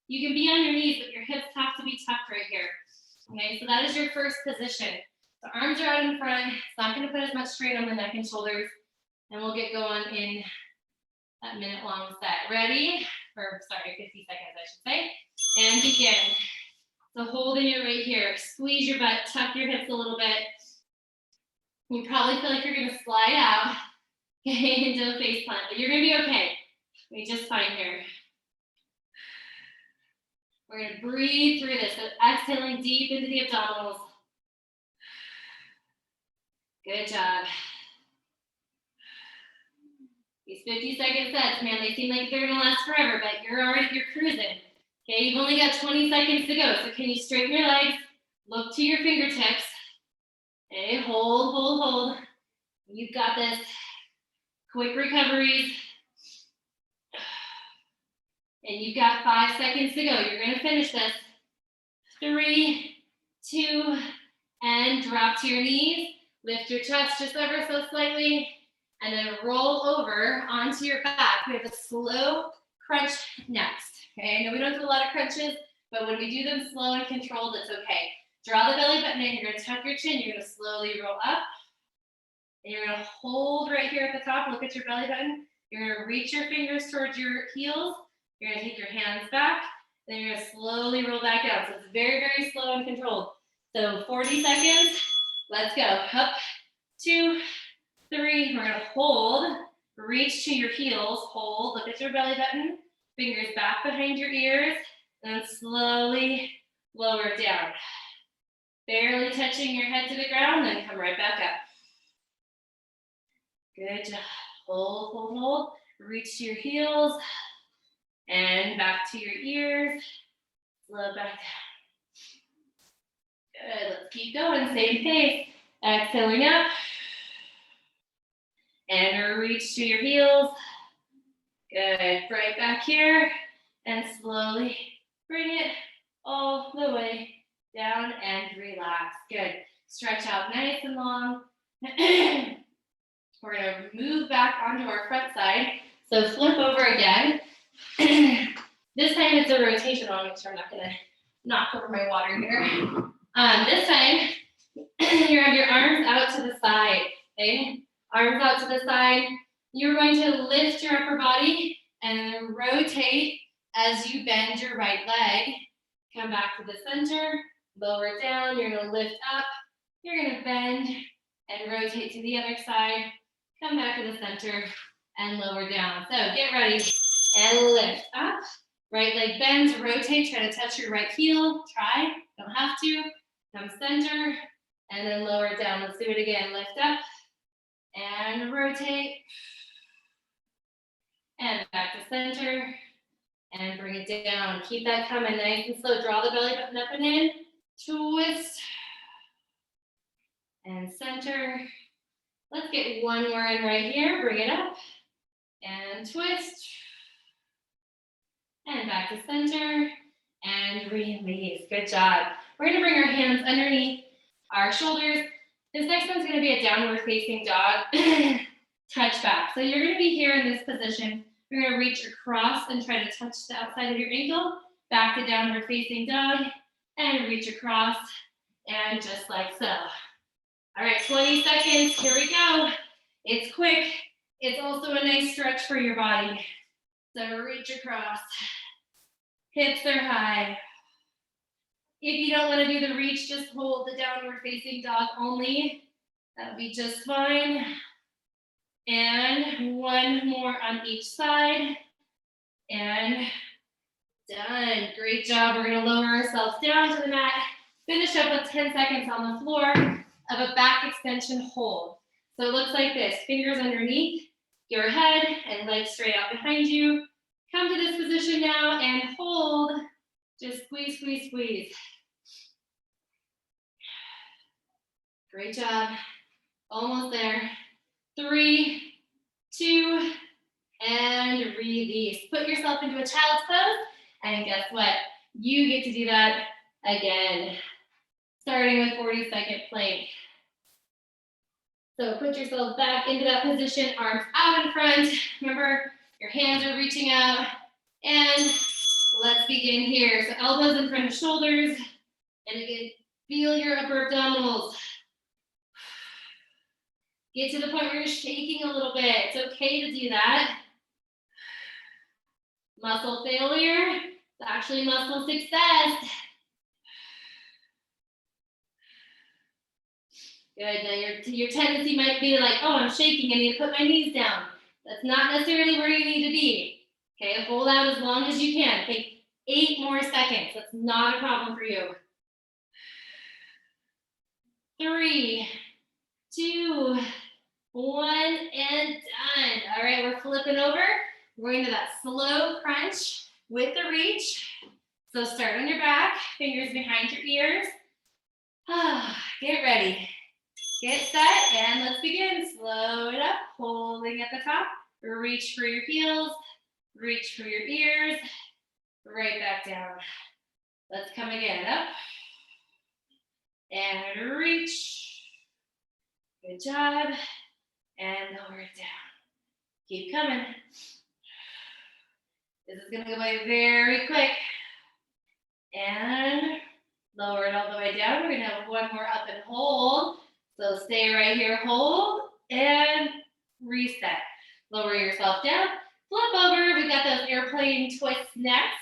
You can be on your knees, but your hips have to be tucked right here, okay? So that is your first position. The arms are out in front. It's not gonna put as much strain on the neck and shoulders, and we'll get going in that minute-long set. Ready? Or sorry, 50 seconds, I should say. And begin. So holding it right here. Squeeze your butt, tuck your hips a little bit. You probably feel like you're gonna slide out into a face plant, but you're gonna be okay. You'll be just fine here. We're gonna breathe through this, so exhaling deep into the abdominals. Good job. These 50-second sets, man, they seem like they're gonna last forever, but you're cruising. Okay, you've only got 20 seconds to go, so can you straighten your legs, look to your fingertips, okay, hold, hold, hold. You've got this. Quick recoveries. And you've got 5 seconds to go. You're gonna finish this. 3, 2, and drop to your knees. Lift your chest just ever so slightly, and then roll over onto your back. We have a slow crunch next. Okay, I know we don't do a lot of crunches, but when we do them slow and controlled, it's okay. Draw the belly button in. You're gonna tuck your chin. You're gonna slowly roll up. And you're gonna hold right here at the top. Look at your belly button. You're gonna reach your fingers towards your heels. You're gonna take your hands back. Then you're gonna slowly roll back down. So it's very, very slow and controlled. So 40 seconds. Let's go. Up, 2, 3. We're gonna hold. Reach to your heels. Hold. Look at your belly button. Fingers back behind your ears. And slowly lower it down. Barely touching your head to the ground. Then come right back up. Good job. Hold, hold, hold. Reach to your heels. And back to your ears. Slow back down. Good. Let's keep going. Same pace. Exhaling up. And reach to your heels. Good. Right back here. And slowly bring it all the way down and relax. Good. Stretch out nice and long. We're gonna move back onto our front side. So flip over again. This time it's a rotation. I'll make sure I'm not gonna knock over my water here. This time, you have your arms out to the side, okay? Arms out to the side. You're going to lift your upper body and rotate as you bend your right leg. Come back to the center, lower it down. You're gonna lift up. You're gonna bend and rotate to the other side. Come back to the center and lower down. So get ready and lift up. Right leg bends, rotate, try to touch your right heel. Try, don't have to. Come center and then lower it down. Let's do it again. Lift up and rotate. And back to center and bring it down. Keep that coming nice and slow. Draw the belly button up and in. Twist and center. Let's get one more in right here. Bring it up and twist. And back to center and release. Good job. We're gonna bring our hands underneath our shoulders. This next one's gonna be a downward facing dog. Touch back. So you're gonna be here in this position. You're gonna reach across and try to touch the outside of your ankle. Back to downward facing dog and reach across and just like so. All right, 20 seconds, here we go. It's quick. It's also a nice stretch for your body. So reach across. Hips are high. If you don't want to do the reach, just hold the downward facing dog only. That'll be just fine. And one more on each side. And done. Great job. We're going to lower ourselves down to the mat. Finish up with 10 seconds on the floor of a back extension hold. So it looks like this. Fingers underneath your head and legs straight out behind you. Come to this position now and hold. Just squeeze, squeeze, squeeze. Great job. Almost there. 3, 2, and release. Put yourself into a child's pose, and guess what? You get to do that again. Starting with 40-second plank. So put yourself back into that position, arms out in front. Remember, your hands are reaching out. And let's begin here. So elbows in front of shoulders. And again, feel your upper abdominals. Get to the point where you're shaking a little bit. It's okay to do that. Muscle failure, it's actually muscle success. Good. Now your tendency might be like, oh, I'm shaking. I need to put my knees down. That's not necessarily where you need to be. Okay, hold out as long as you can. Take 8 more seconds. That's not a problem for you. 3, 2, 1, and done. All right, we're flipping over. We're into that slow crunch with the reach. So start on your back, fingers behind your ears. Get ready. Get set, and let's begin. Slow it up, holding at the top. Reach for your heels, reach for your ears, right back down. Let's come again, up, and reach. Good job, and lower it down. Keep coming. This is gonna go by very quick. And lower it all the way down. We're gonna have one more up and hold. So stay right here, hold, and reset. Lower yourself down, flip over. We got those airplane twists next.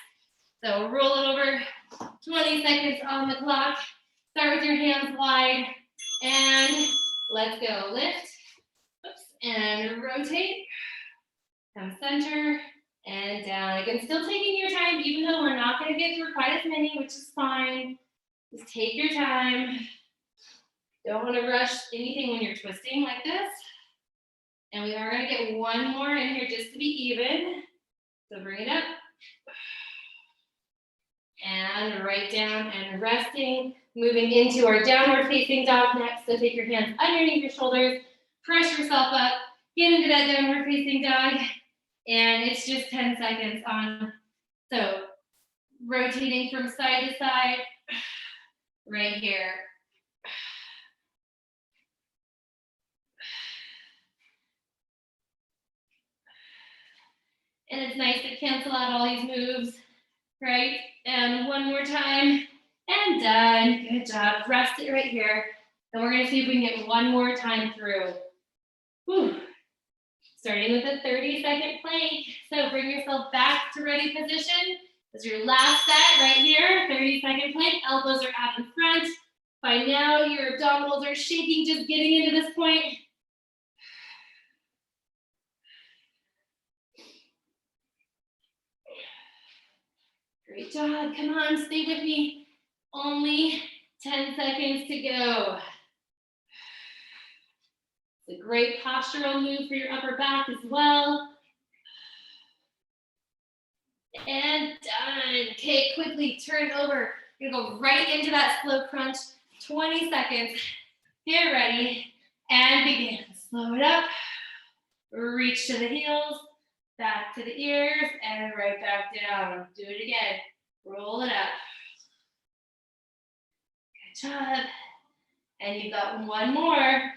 So roll it over, 20 seconds on the clock. Start with your hands wide, and let's go. Lift, oops, and rotate. Come center, and down. Again, still taking your time, even though we're not gonna get through quite as many, which is fine. Just take your time. Don't want to rush anything when you're twisting like this. And we are going to get one more in here just to be even. So bring it up. And right down and resting. Moving into our downward facing dog next. So take your hands underneath your shoulders. Press yourself up. Get into that downward facing dog. And it's just 10 seconds on. So rotating from side to side. Right here. And it's nice to cancel out all these moves, right? And one more time, and done. Good job. Rest it right here. And we're gonna see if we can get one more time through. Whew. Starting with a 30-second plank. So bring yourself back to ready position. This is your last set right here, 30-second plank. Elbows are out in front. By now, your abdominals are shaking just getting into this point. Great job. Come on, stay with me. Only 10 seconds to go. It's a great postural move for your upper back as well. And done. Okay, quickly turn over. You're gonna go right into that slow crunch. 20 seconds. Get ready and begin. Slow it up. Reach to the heels, back to the ears, and right back down. Do it again. Roll it up. Good job. And you've got one more.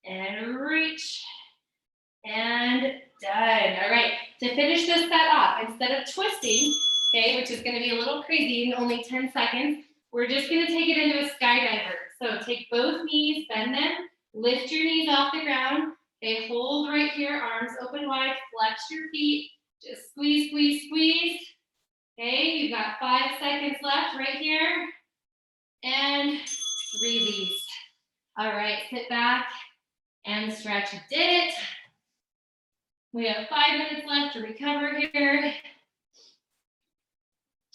And reach. And done. All right. To finish this set off, instead of twisting, okay, which is going to be a little crazy in only 10 seconds, we're just going to take it into a skydiver. So take both knees, bend them, lift your knees off the ground. Okay, hold right here, arms open wide, flex your feet, just squeeze, squeeze, squeeze. Okay, you've got 5 seconds left right here. And release. All right, sit back and stretch. You did it. We have 5 minutes left to recover here.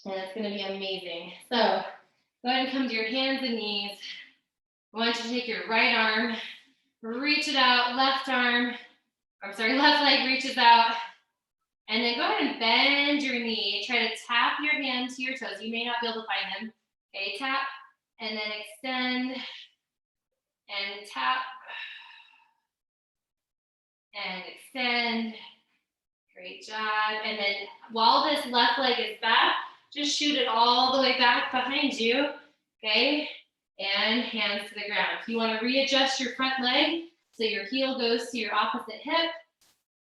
And it's going to be amazing. So go ahead and come to your hands and knees. I want you to take your right arm, reach it out, left leg reaches out. And then go ahead and bend your knee. Try to tap your hand to your toes. You may not be able to find them. Okay, tap, and then extend, and tap, and extend. Great job. And then while this left leg is back, just shoot it all the way back behind you. Okay, and hands to the ground. If you want to readjust your front leg so your heel goes to your opposite hip,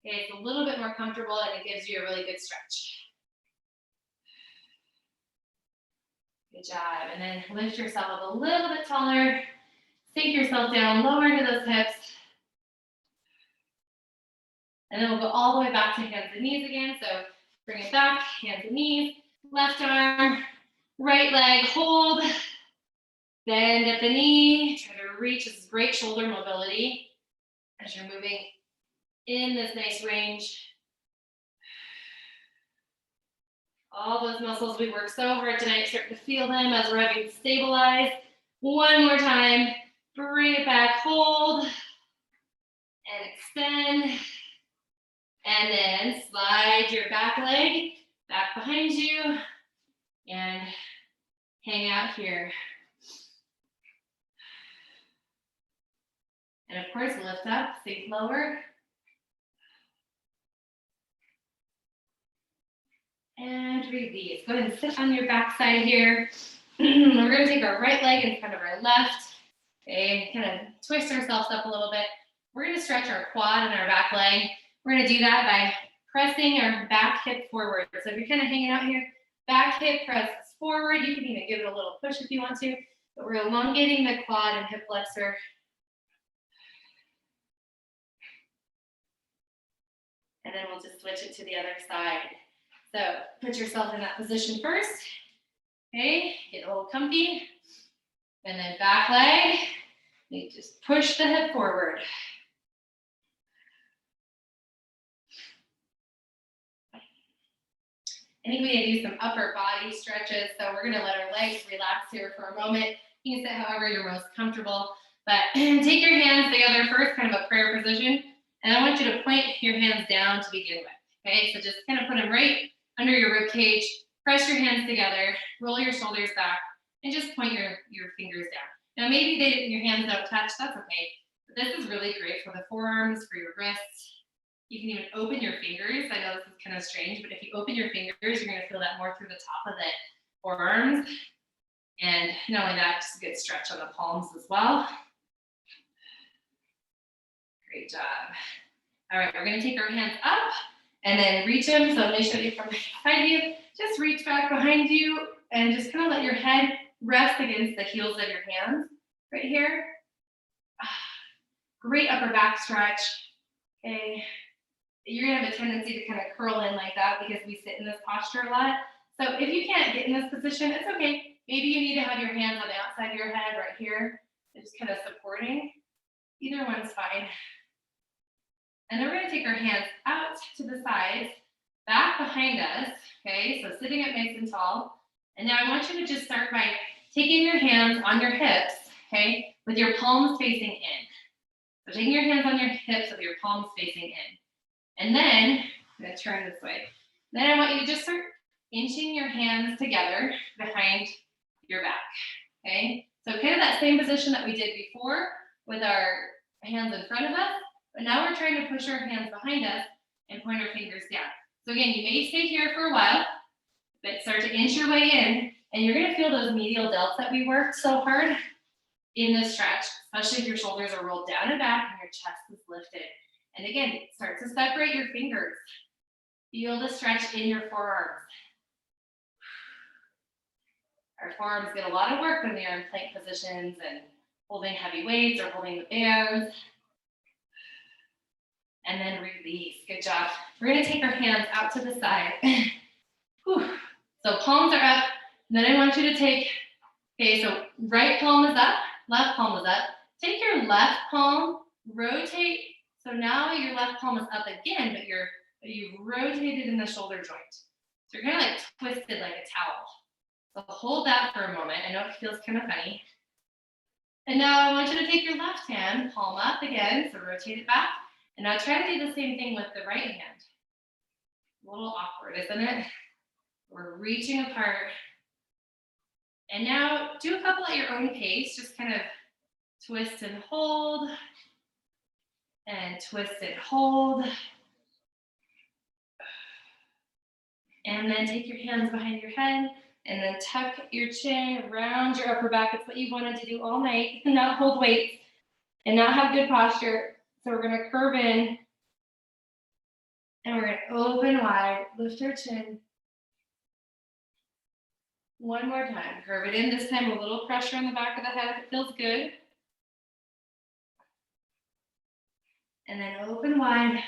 okay, it's a little bit more comfortable and it gives you a really good stretch. Good job. And then lift yourself up a little bit taller. Sink yourself down, lower into those hips. And then we'll go all the way back to hands and knees again. So bring it back, hands and knees, left arm, right leg, hold. Bend at the knee, try to reach. This is great shoulder mobility as you're moving in this nice range. All those muscles we worked so hard tonight, start to feel them as we're having to stabilize. One more time, bring it back, hold, and extend. And then slide your back leg back behind you and hang out here. And of course, lift up, sink lower. And release. Go ahead and sit on your back side here. We're going to take our right leg in front of our left. Okay, kind of twist ourselves up a little bit. We're going to stretch our quad and our back leg. We're going to do that by pressing our back hip forward. So if you're kind of hanging out here, back hip presses forward. You can even give it a little push if you want to. But we're elongating the quad and hip flexor. And then we'll just switch it to the other side. So put yourself in that position first. Okay, get a little comfy. And then back leg, you just push the hip forward. I think we need to do some upper body stretches. So we're gonna let our legs relax here for a moment. You can sit however you're most comfortable, but take your hands together first, kind of a prayer position. And I want you to point your hands down to begin with. Okay, so just kind of put them right under your rib cage, press your hands together, roll your shoulders back, and just point your fingers down. Now maybe your hands don't touch, that's okay. But this is really great for the forearms, for your wrists. You can even open your fingers. I know this is kind of strange, but if you open your fingers, you're gonna feel that more through the top of the forearms. And not only that, just a good stretch on the palms as well. Great job. All right, we're gonna take our hands up and then reach them. So let me show you from behind you. Just reach back behind you and just kind of let your head rest against the heels of your hands right here. Great upper back stretch. Okay. You're gonna have a tendency to kind of curl in like that because we sit in this posture a lot. So if you can't get in this position, it's okay. Maybe you need to have your hands on the outside of your head right here, just kind of supporting. Either one's fine. And then we're going to take our hands out to the sides, back behind us. Okay, so sitting up nice and tall. And now I want you to just start by taking your hands on your hips, okay, with your palms facing in. So taking your hands on your hips with your palms facing in. And then, I'm going to turn this way. Then I want you to just start inching your hands together behind your back, okay? So kind of that same position that we did before with our hands in front of us, but now we're trying to push our hands behind us and point our fingers down. So again, you may stay here for a while, but start to inch your way in, and you're gonna feel those medial delts that we worked so hard in this stretch, especially if your shoulders are rolled down and back and your chest is lifted. And again, start to separate your fingers. Feel the stretch in your forearms. Our forearms get a lot of work when they are in plank positions and holding heavy weights or holding the bands. And then release. Good job. We're going to take our hands out to the side. So palms are up. And then I want you to take, okay, so right palm is up, left palm is up. Take your left palm, rotate. So now your left palm is up again, but you've rotated in the shoulder joint. So you're kind of like twisted like a towel. So hold that for a moment. I know it feels kind of funny. And now I want you to take your left hand, palm up again, so rotate it back. And now try to do the same thing with the right hand. A little awkward, isn't it? We're reaching apart. And now do a couple at your own pace. Just kind of twist and hold. And twist and hold. And then take your hands behind your head. And then tuck your chin around your upper back. It's what you wanted to do all night. And not hold weights. And not have good posture. So we're going to curve in. And we're going to open wide. Lift our chin. One more time. Curve it in. This time a little pressure on the back of the head if it feels good. And then open wide.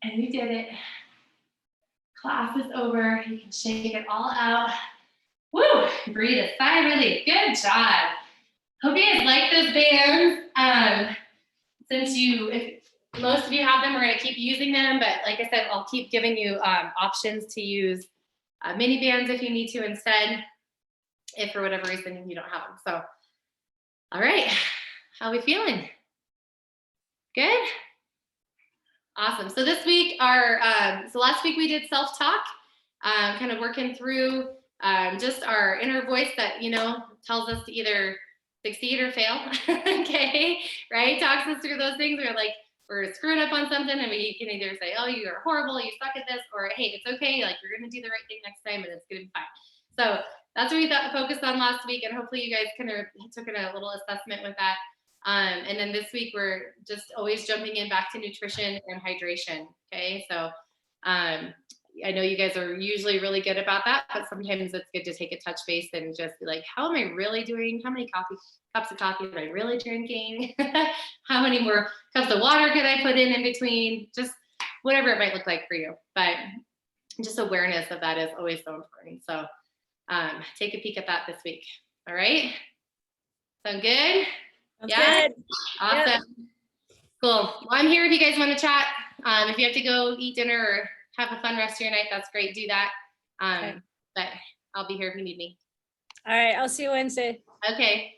And you did it. Class is over. You can shake it all out. Woo, breathe a sigh of relief. Good job. Hope you guys like those bands. Since if most of you have them, we're going to keep using them. But like I said, I'll keep giving you options to use mini bands if you need to instead, if for whatever reason you don't have them. So, all right, how are we feeling? Good? Awesome. So this week, so last week we did self-talk, kind of working through just our inner voice that, tells us to either succeed or fail. Okay, right? Talks us through those things. We're screwing up on something, and we can either say, oh, you are horrible, you suck at this, or hey, it's okay, like you're going to do the right thing next time and it's going to be fine. So that's what we focused on last week, and hopefully you guys kind of took a little assessment with that. And then this week we're just always jumping in back to nutrition and hydration. Okay, so I know you guys are usually really good about that, but sometimes it's good to take a touch base and just be like, how am I really doing? How many cups of coffee am I really drinking? How many more cups of water could I put in between? Just whatever it might look like for you. But just awareness of that is always so important. So take a peek at that this week. All right. Sound good? Sounds good. Awesome. Yep. Cool. Well, I'm here if you guys want to chat. If you have to go eat dinner or have a fun rest of your night, that's great. Do that. Okay. But I'll be here if you need me. All right. I'll see you Wednesday. Okay.